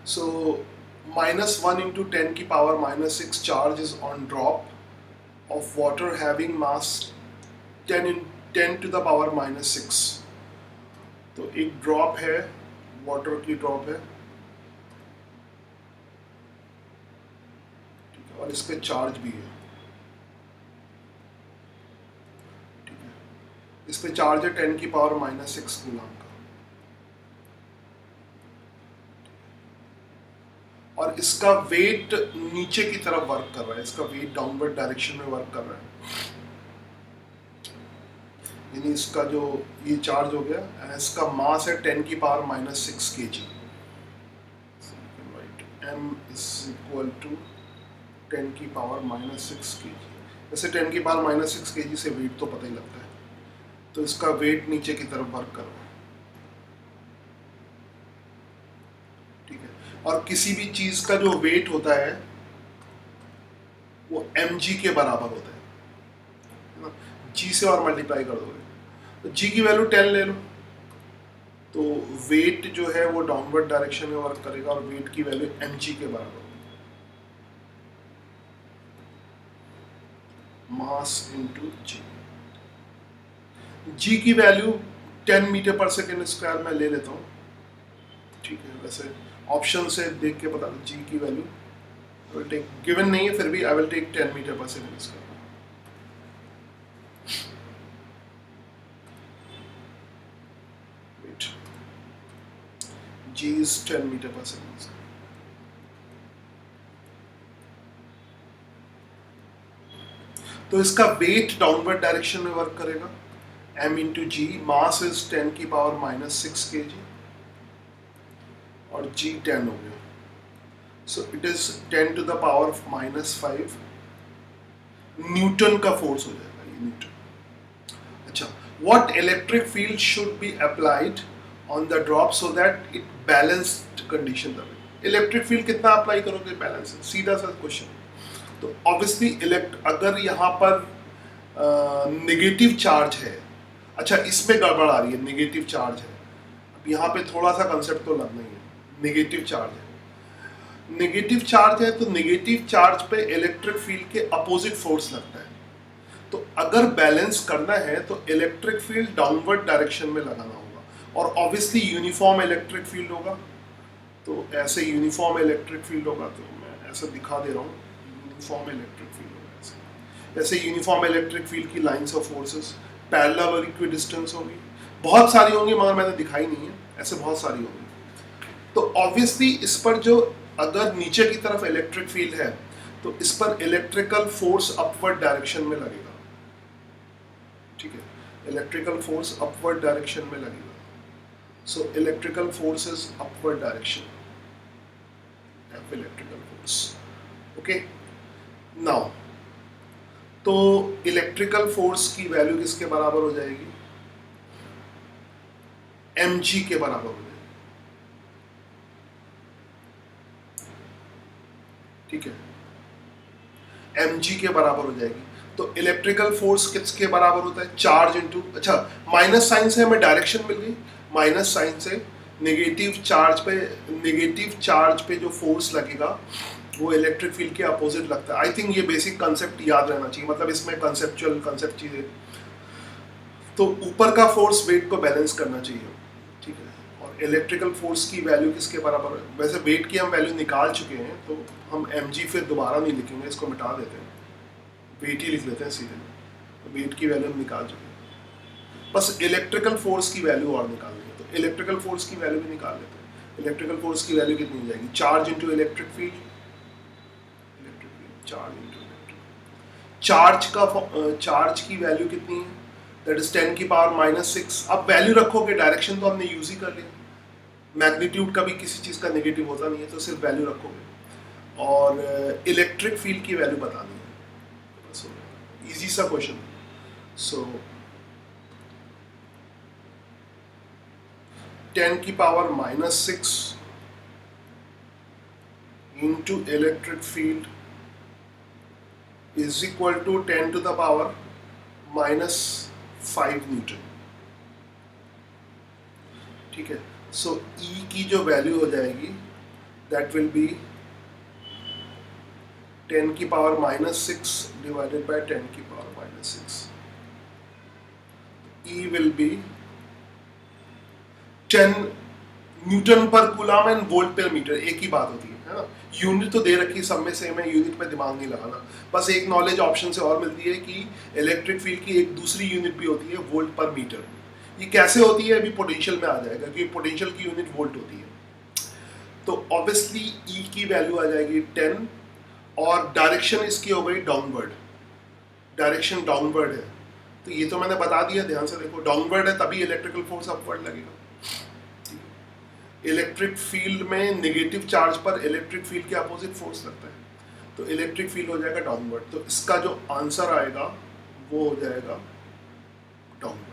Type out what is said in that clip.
So -1 into 10 की power -6 charge is on drop of water having mass 10 to the power -6. तो एक drop है, water की drop है, ठीक है, और इस पे चार्ज भी है, ठीक है, इस पे चार्ज है 10 की पावर -6 कूलम का, और इसका वेट नीचे की तरफ वर्क कर रहा है, इसका वेट डाउनवर्ड डायरेक्शन में वर्क कर रहा है, यानी इसका जो ये चार्ज हो गया, इसका मास है 10 की power -6 kg, m is equal to 10 की पावर -6 kg। वैसे 10 की पावर -6 kg से वेट तो पता ही लगता है, तो इसका वेट नीचे की तरफ वर्क कर रहा है, ठीक है, और किसी भी चीज का जो वेट होता है वो mg के बराबर होता है ना, g से और मल्टीप्लाई कर दोगे तो g की वैल्यू 10 ले लो, तो वेट जो है वो डाउनवर्ड डायरेक्शन में वर्क करेगा और वेट की वैल्यू mg के बराबर होगी, मास इनटू g। g की value 10 metre per second square में ले लेता हूँ, ठीक है, वैसे ऑप्शन से देख के बता दो g की value, I will take, given नहीं है फिर भी I will take 10 metre per second square, weight g is 10 metre per second square. तो इसका वेट डाउनवर्ड डायरेक्शन में वर्क करेगा, m into G, mass is 10 की पावर -6 kg और g 10 हो गया, so it is 10 to the power -5 newton का force हो जाएगा ये, न्यूटन। अच्छा, what electric field should be applied on the drop so that it balanced condition the way. Electric field कितना अप्लाई करोगे बैलेंस, सीधा सा क्वेश्चन। तो ऑब्वियसली अगर यहाँ पर नेगेटिव चार्ज है, अच्छा इसमें गड़बड़ आ रही है, नेगेटिव चार्ज है, अब यहाँ पे थोड़ा सा कंसेप्ट तो लगना ही है, नेगेटिव चार्ज है, नेगेटिव चार्ज है तो नेगेटिव चार्ज पे इलेक्ट्रिक फील्ड के अपोजिट फोर्स लगता है, तो अगर बैलेंस करना है तो इलेक्ट्रिक फील्ड डाउनवर्ड डायरेक्शन में लगाना होगा, और ऑब्वियसली यूनिफॉर्म इलेक्ट्रिक फील्ड होगा, तो ऐसे यूनिफॉर्म इलेक्ट्रिक फील्ड होगा, तो मैं ऐसा दिखा दे रहा हूँ, यूनिफॉर्म इलेक्ट्रिक फील्ड होगा ऐसे यूनिफॉर्म इलेक्ट्रिक फील्ड की लाइंस ऑफ फोर्सेस पैरेलल और इक्विडिस्टेंस होगी, बहुत सारी होंगी मगर मैंने दिखाई नहीं है, ऐसे बहुत सारी होंगी, तो ऑब्वियसली इस पर जो अगर नीचे की तरफ इलेक्ट्रिक फील्ड है तो इस पर इलेक्ट्रिकल फोर्स अपवर्ड डायरेक्शन में लगेगा, ठीक है, इलेक्ट्रिकल फोर्स अपवर्ड डायरेक्शन में लगेगा, so electrical force is upward direction, electrical force, okay. Now तो इलेक्ट्रिकल फोर्स की वैल्यू किसके बराबर हो जाएगी, mg के बराबर हो जाएगी, ठीक है, mg के बराबर हो जाएगी, तो इलेक्ट्रिकल फोर्स किसके बराबर होता है, चार्ज इनटू, अच्छा माइनस साइन से हमें डायरेक्शन मिल गई, माइनस साइन से नेगेटिव चार्ज पे जो फोर्स लगेगा वो इलेक्ट्रिक फील्ड के अपोजिट लगता है। आई थिंक ये बेसिक कंसेप्ट याद रहना चाहिए, मतलब इसमें कंसेप्ट चीजें, तो ऊपर का फोर्स वेट को बैलेंस करना चाहिए, ठीक है, और इलेक्ट्रिकल फोर्स की वैल्यू किसके बराबर है, वैसे वेट की हम वैल्यू निकाल चुके हैं तो हम mg फिर दोबारा नहीं लिखेंगे, इसको मिटा देते हैं, वेट ही लिख लेते हैं सीधे, तो वेट की वैल्यू हम निकाल चुके हैं, बस इलेक्ट्रिकल फोर्स की वैल्यू और निकालनी है, तो इलेक्ट्रिकल फोर्स की वैल्यू भी निकाल लेते हैं। इलेक्ट्रिकल फोर्स की वैल्यू कितनी हो जाएगी, charge into electric field, charge into electric, charge की वैल्यू कितनी है, दैट इज 10 की पावर -6। अब वैल्यू रखोगे, डायरेक्शन तो हमने यूज ही कर लिया, मैग्नीट्यूड का भी किसी चीज़ का नेगेटिव होता नहीं है, तो सिर्फ वैल्यू रखोगे, और इलेक्ट्रिक फील्ड की वैल्यू बतानी है, सो इजी सा क्वेश्चन, सो 10 की power -6 into electric field is equal to 10 to the power -5 newton, ठीक है, सो E की जो वैल्यू हो जाएगी दैट विल बी 10 की पावर -6 डिवाइडेड बाय 10 की power -6. E will be 10 Newton पर कूलम एंड वोल्ट पर मीटर. एक ही बात होती है ना. यूनिट तो दे रखी, सब में सेम है, यूनिट पे दिमाग नहीं लगाना. बस एक नॉलेज ऑप्शन से और मिलती है कि इलेक्ट्रिक फील्ड की एक दूसरी यूनिट भी होती है वोल्ट पर मीटर. ये कैसे होती है अभी पोटेंशियल में आ जाएगा, क्योंकि पोटेंशियल की यूनिट वोल्ट होती है. तो ऑब्वियसली ई की वैल्यू आ जाएगी 10 और डायरेक्शन इसकी हो गई डाउनवर्ड. डायरेक्शन डाउनवर्ड है, तो ये तो मैंने बता दिया, ध्यान से देखो. डाउनवर्ड है तभी इलेक्ट्रिकल फोर्स अपवर्ड लगेगा. इलेक्ट्रिक फील्ड में नेगेटिव चार्ज पर इलेक्ट्रिक फील्ड के अपोजिट फोर्स लगता है, तो इलेक्ट्रिक फील्ड हो जाएगा डाउनवर्ड. तो इसका जो आंसर आएगा वो हो जाएगा डाउनवर्ड.